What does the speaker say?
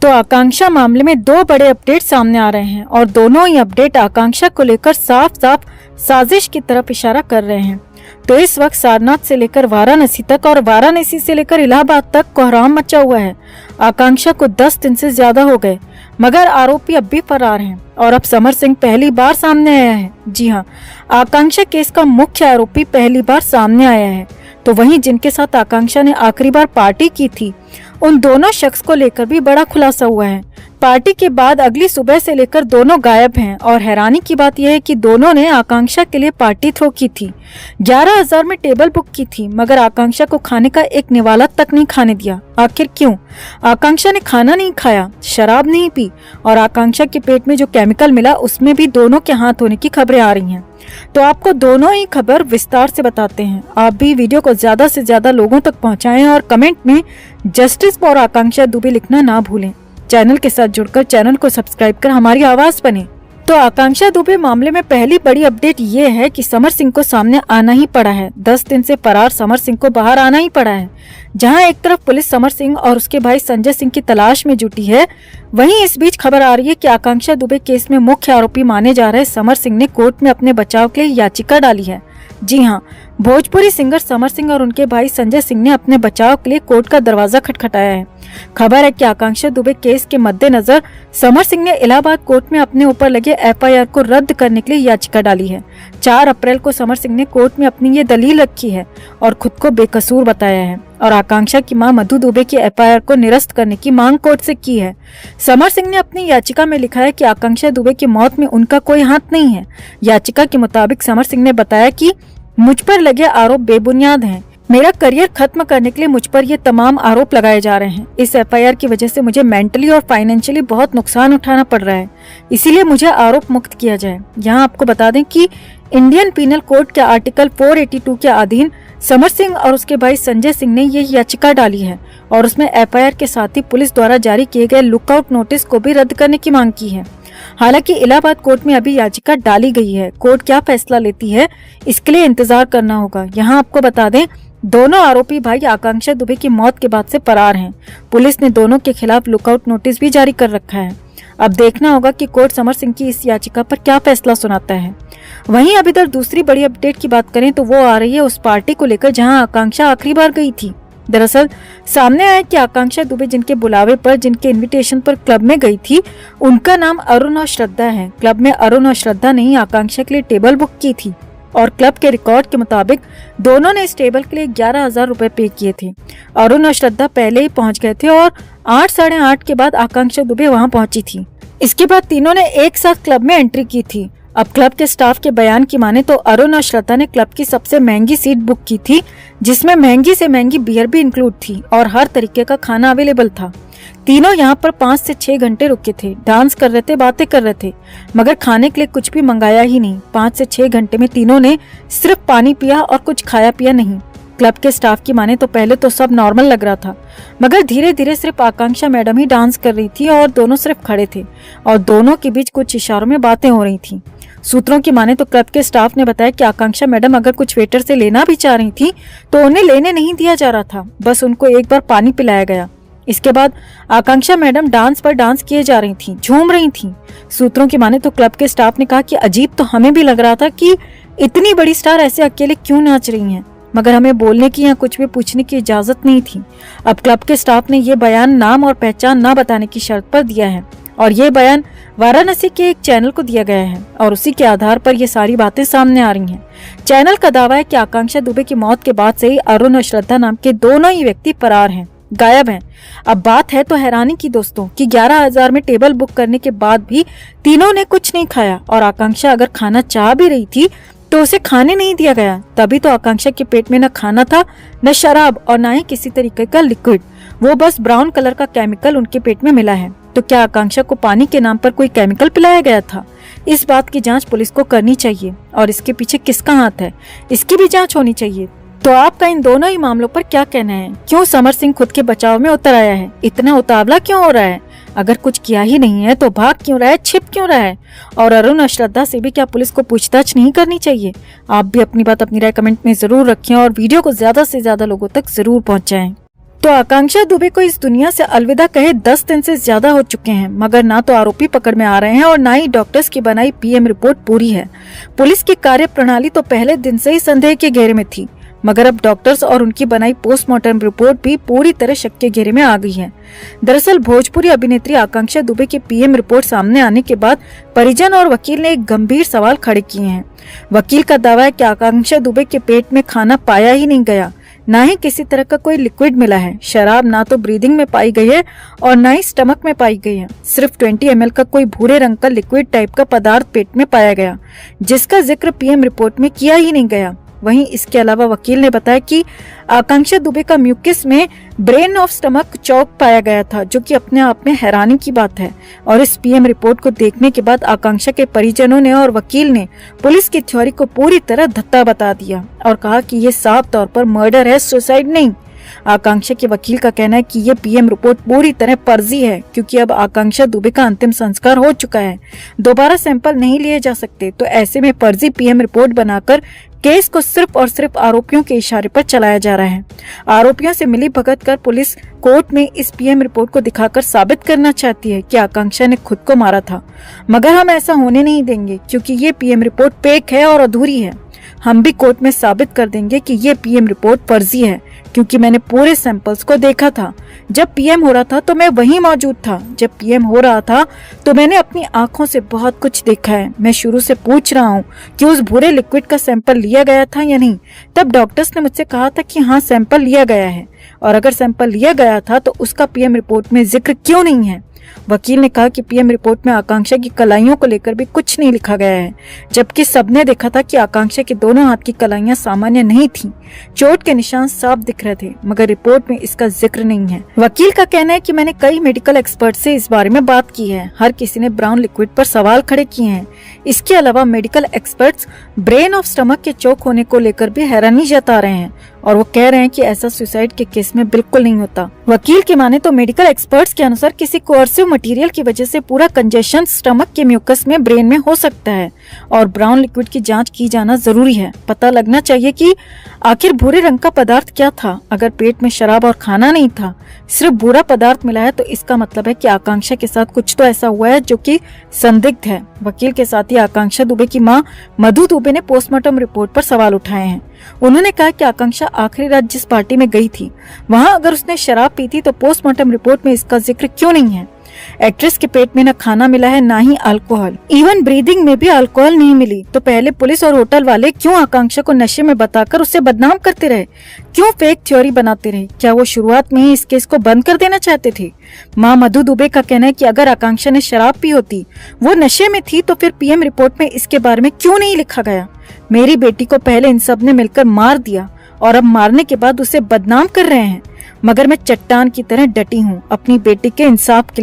तो आकांक्षा मामले में दो बड़े अपडेट सामने आ रहे हैं और दोनों ही अपडेट आकांक्षा को लेकर साफ साफ साजिश की तरफ इशारा कर रहे हैं। तो इस वक्त सारनाथ से लेकर वाराणसी तक और वाराणसी से लेकर इलाहाबाद तक कोहराम मचा हुआ है। आकांक्षा को 10 दिन से ज्यादा हो गए मगर आरोपी अब भी फरार हैं और अब समर सिंह पहली बार सामने आया है। जी हाँ, आकांक्षा केस का मुख्य आरोपी पहली बार सामने आया है। तो वहीं जिनके साथ आकांक्षा ने आखिरी बार पार्टी की थी उन दोनों शख्स को लेकर भी बड़ा खुलासा हुआ है। पार्टी के बाद अगली सुबह से लेकर दोनों गायब हैं और हैरानी की बात यह है कि दोनों ने आकांक्षा के लिए पार्टी थ्रो की थी। 11,000 में टेबल बुक की थी मगर आकांक्षा को खाने का एक निवाला तक नहीं खाने दिया। आखिर क्यों? आकांक्षा ने खाना नहीं खाया, शराब नहीं पी और आकांक्षा के पेट में जो केमिकल मिला उसमें भी दोनों के हाथ होने की खबरें आ रही हैं। तो आपको दोनों ही खबर विस्तार से बताते हैं। आप भी वीडियो को ज्यादा से ज्यादा लोगों तक पहुंचाएं और कमेंट में जस्टिस फॉर आकांक्षा दुबे लिखना ना भूलें। चैनल के साथ जुड़कर चैनल को सब्सक्राइब कर हमारी आवाज बने। तो आकांक्षा दुबे मामले में पहली बड़ी अपडेट ये है कि समर सिंह को सामने आना ही पड़ा है। 10 दिन से फरार समर सिंह को बाहर आना ही पड़ा है। जहां एक तरफ पुलिस समर सिंह और उसके भाई संजय सिंह की तलाश में जुटी है, वहीं इस बीच खबर आ रही है कि आकांक्षा दुबे केस में मुख्य आरोपी माने जा रहे समर सिंह ने कोर्ट में अपने बचाव के लिए याचिका डाली है। जी हाँ, भोजपुरी सिंगर समर सिंह और उनके भाई संजय सिंह ने अपने बचाव के लिए कोर्ट का दरवाजा खटखटाया है। खबर है कि आकांक्षा दुबे केस के मद्देनजर समर सिंह ने इलाहाबाद कोर्ट में अपने ऊपर लगे FIR को रद्द करने के लिए याचिका डाली है। 4 अप्रैल को समर सिंह ने कोर्ट में अपनी ये दलील रखी है और खुद को बेकसूर बताया है और आकांक्षा की मां मधु दुबे की FIR को निरस्त करने की मांग कोर्ट से की है। समर सिंह ने अपनी याचिका में लिखा है कि आकांक्षा दुबे की मौत में उनका कोई हाथ नहीं है। याचिका के मुताबिक समर सिंह ने बताया कि मुझ पर लगे आरोप बेबुनियाद हैं। मेरा करियर खत्म करने के लिए मुझ पर ये तमाम आरोप लगाए जा रहे हैं। इस FIR की वजह से मुझे मेंटली और फाइनेंशियली बहुत नुकसान उठाना पड़ रहा है, इसीलिए मुझे आरोप मुक्त किया जाए। यहाँ आपको बता दें कि इंडियन पीनल कोड के आर्टिकल 482 के अधीन समर सिंह और उसके भाई संजय सिंह ने ये याचिका डाली है और उसमें FIR के साथ ही पुलिस द्वारा जारी किए गए लुकआउट नोटिस को भी रद्द करने की मांग की है। हालांकि इलाहाबाद कोर्ट में अभी याचिका डाली गई है। कोर्ट क्या फैसला लेती है इसके लिए इंतजार करना होगा। यहाँ आपको बता दें, दोनों आरोपी भाई आकांक्षा दुबे की मौत के बाद से फरार हैं। पुलिस ने दोनों के खिलाफ लुकआउट नोटिस भी जारी कर रखा है। अब देखना होगा कि कोर्ट समर सिंह की इस याचिका पर क्या फैसला सुनाता है। वहीं अब इधर दूसरी बड़ी अपडेट की बात करें तो वो आ रही है उस पार्टी को लेकर जहां आकांक्षा आखिरी बार गई थी। दरअसल सामने आया कि आकांक्षा दुबे जिनके बुलावे पर, जिनके इनविटेशन पर क्लब में गई थी, उनका नाम अरुण और श्रद्धा है। क्लब में अरुण और श्रद्धा ने ही आकांक्षा के लिए टेबल बुक की थी और क्लब के रिकॉर्ड के मुताबिक दोनों ने इस टेबल के लिए 11,000 रुपए पे किए थे। अरुण और श्रद्धा पहले ही पहुंच गए थे और 8 साढ़े 8 के बाद आकांक्षा दुबे वहां पहुंची थी। इसके बाद तीनों ने एक साथ क्लब में एंट्री की थी। अब क्लब के स्टाफ के बयान की माने तो अरुण और श्रद्धा ने क्लब की सबसे महंगी सीट बुक की थी, जिसमें महंगी से महंगी बियर भी इंक्लूड थी और हर तरीके का खाना अवेलेबल था। तीनों यहाँ पर 5 से 6 घंटे रुके थे, डांस कर रहे थे, बातें कर रहे थे, मगर खाने के लिए कुछ भी मंगाया ही नहीं। 5 से 6 घंटे में तीनों ने सिर्फ पानी पिया और कुछ खाया पिया नहीं। क्लब के स्टाफ की माने तो पहले तो सब नॉर्मल लग रहा था, मगर धीरे धीरे सिर्फ आकांक्षा मैडम ही डांस कर रही थी और दोनों सिर्फ खड़े थे और दोनों के बीच कुछ इशारों में बातें हो रही थी। सूत्रों की माने तो क्लब के स्टाफ ने बताया कि आकांक्षा मैडम अगर कुछ वेटर से लेना भी चाह रही थी तो उन्हें लेने नहीं दिया जा रहा था, बस उनको एक बार पानी पिलाया गया। इसके बाद आकांक्षा मैडम डांस पर डांस किए जा रही थी, झूम रही थी। सूत्रों की माने तो क्लब के स्टाफ ने कहा कि अजीब तो हमें भी लग रहा था कि इतनी बड़ी स्टार ऐसे अकेले क्यों नाच रही हैं, मगर हमें बोलने की या कुछ भी पूछने की इजाजत नहीं थी। अब क्लब के स्टाफ ने ये बयान नाम और पहचान न बताने की शर्त पर दिया है और ये बयान वाराणसी के एक चैनल को दिया गया है और उसी के आधार पर ये सारी बातें सामने आ रही हैं। चैनल का दावा है कि आकांक्षा दुबे की मौत के बाद से ही अरुण और श्रद्धा नाम के दोनों ही व्यक्ति फरार हैं, गायब हैं। अब बात है तो हैरानी की दोस्तों कि 11,000 में टेबल बुक करने के बाद भी तीनों ने कुछ नहीं खाया और आकांक्षा अगर खाना चाह भी रही थी तो उसे खाने नहीं दिया गया। तभी तो आकांक्षा के पेट में न खाना था, न शराब और न ही किसी तरीके का लिक्विड। वो बस ब्राउन कलर का केमिकल उनके पेट में मिला है। तो क्या आकांक्षा को पानी के नाम पर कोई केमिकल पिलाया गया था? इस बात की जांच पुलिस को करनी चाहिए और इसके पीछे किसका हाथ है इसकी भी जांच होनी चाहिए। तो आपका इन दोनों ही मामलों पर क्या कहना है? क्यों समर सिंह खुद के बचाव में उतर आया है? इतना उतावला क्यों हो रहा है? अगर कुछ किया ही नहीं है तो भाग क्यों रहा है, छिप क्यों रहा है? और अरुण और श्रद्धा से भी क्या पुलिस को पूछताछ नहीं करनी चाहिए? आप भी अपनी बात, अपनी राय कमेंट में जरूर रखें और वीडियो को ज्यादा से ज्यादा लोगों तक जरूर पहुंचाएं। तो आकांक्षा दुबे को इस दुनिया से अलविदा कहे 10 दिन से ज्यादा हो चुके हैं, मगर ना तो आरोपी पकड़ में आ रहे हैं और ना ही डॉक्टर्स की बनाई पीएम रिपोर्ट पूरी है। पुलिस की कार्य प्रणाली तो पहले दिन से ही संदेह के घेरे में थी, मगर अब डॉक्टर्स और उनकी बनाई पोस्टमार्टम रिपोर्ट भी पूरी तरह शक के घेरे में आ गई है। दरअसल भोजपुरी अभिनेत्री आकांक्षा दुबे की पीएम रिपोर्ट सामने आने के बाद परिजन और वकील ने एक गंभीर सवाल खड़े किए हैं। वकील का दावा है कि आकांक्षा दुबे के पेट में खाना पाया ही नहीं गया, ना ही किसी तरह का कोई लिक्विड मिला है। शराब ना तो ब्रीदिंग में पाई गई है और ना ही स्टमक में पाई गई है। सिर्फ 20 ml का कोई भूरे रंग का लिक्विड टाइप का पदार्थ पेट में पाया गया, जिसका जिक्र पीएम रिपोर्ट में किया ही नहीं गया। वहीं इसके अलावा वकील ने बताया कि आकांक्षा दुबे का म्यूकस में ब्रेन ऑफ स्टमक चौक पाया गया था, जो कि अपने आप में हैरानी की बात है। और इस पीएम रिपोर्ट को देखने के बाद आकांक्षा के परिजनों ने और वकील ने पुलिस की थ्योरी को पूरी तरह धत्ता बता दिया और कहा कि ये साफ तौर पर मर्डर है, सुसाइड नहीं। आकांक्षा के वकील का कहना है कि ये पीएम रिपोर्ट पूरी तरह फर्जी है, क्योंकि अब आकांक्षा दुबे का अंतिम संस्कार हो चुका है, दोबारा सैंपल नहीं लिए जा सकते। तो ऐसे में फर्जी पीएम रिपोर्ट बनाकर केस को सिर्फ और सिर्फ आरोपियों के इशारे पर चलाया जा रहा है। आरोपियों से मिली भगत कर पुलिस कोर्ट में इस पीएम रिपोर्ट को दिखाकर साबित करना चाहती है कि आकांक्षा ने खुद को मारा था, मगर हम ऐसा होने नहीं देंगे, क्योंकि ये पीएम रिपोर्ट फेक है और अधूरी है। हम भी कोर्ट में साबित कर देंगे कि ये पीएम रिपोर्ट फर्जी है, क्योंकि मैंने पूरे सैंपल्स को देखा था। जब पीएम हो रहा था तो मैं वहीं मौजूद था। जब पीएम हो रहा था तो मैंने अपनी आंखों से बहुत कुछ देखा है। मैं शुरू से पूछ रहा हूँ कि उस भूरे लिक्विड का सैंपल लिया गया था या नहीं। तब डॉक्टर्स ने मुझसे कहा था कि हाँ, सैंपल लिया गया है, और अगर सैंपल लिया गया था तो उसका पीएम रिपोर्ट में जिक्र क्यों नहीं है। वकील ने कहा कि पीएम रिपोर्ट में आकांक्षा की कलाइयों को लेकर भी कुछ नहीं लिखा गया है, जबकि सबने देखा था कि आकांक्षा के दोनों हाथ की कलाइयां सामान्य नहीं थीं। चोट के निशान साफ दिख रहे थे, मगर रिपोर्ट में इसका जिक्र नहीं है। वकील का कहना है कि मैंने कई मेडिकल एक्सपर्ट से इस बारे में बात की है। हर किसी ने ब्राउन लिक्विड पर सवाल खड़े किए हैं। इसके अलावा medical experts brain of stomach के चोक होने को लेकर भी हैरानी जता रहे हैं, और वो कह रहे हैं कि ऐसा सुसाइड के केस में बिल्कुल नहीं होता। वकील की माने तो मेडिकल एक्सपर्ट्स के अनुसार किसी कोअर्सिव मटेरियल की वजह से पूरा कंजेशन स्टमक के म्यूकस में ब्रेन में हो सकता है, और ब्राउन लिक्विड की जांच की जाना जरूरी है। पता लगना चाहिए कि आखिर भूरे रंग का पदार्थ क्या था। अगर पेट में शराब और खाना नहीं था, सिर्फ भूरा पदार्थ मिला है, तो इसका मतलब है कि आकांक्षा के साथ कुछ तो ऐसा हुआ है जो कि संदिग्ध है। वकील के साथ ही आकांक्षा दुबे की मां मधु दुबे ने पोस्टमार्टम रिपोर्ट पर सवाल उठाए हैं। उन्होंने कहा कि आकांक्षा आखिरी रात जिस पार्टी में गई थी, वहां अगर उसने शराब पी थी तो पोस्टमार्टम रिपोर्ट में इसका जिक्र क्यों नहीं है। एक्ट्रेस के पेट में न खाना मिला है, ना ही अल्कोहल, इवन ब्रीदिंग में भी अल्कोहल नहीं मिली। तो पहले पुलिस और होटल वाले क्यों आकांक्षा को नशे में बताकर उसे बदनाम करते रहे, क्यों फेक थ्योरी बनाते रहे? क्या वो शुरुआत में ही इस केस को बंद कर देना चाहते थे? मां मधु दुबे का कहना है कि अगर आकांक्षा ने शराब पी होती, वो नशे में थी, तो फिर पीएम रिपोर्ट में इसके बारे में क्यों नहीं लिखा गया? मेरी बेटी को पहले इन सब ने मिलकर मार दिया और अब मारने के बाद उसे बदनाम कर रहे हैं, मगर मैं चट्टान की तरह डटी हूँ अपनी बेटी के इंसाफ के लिए।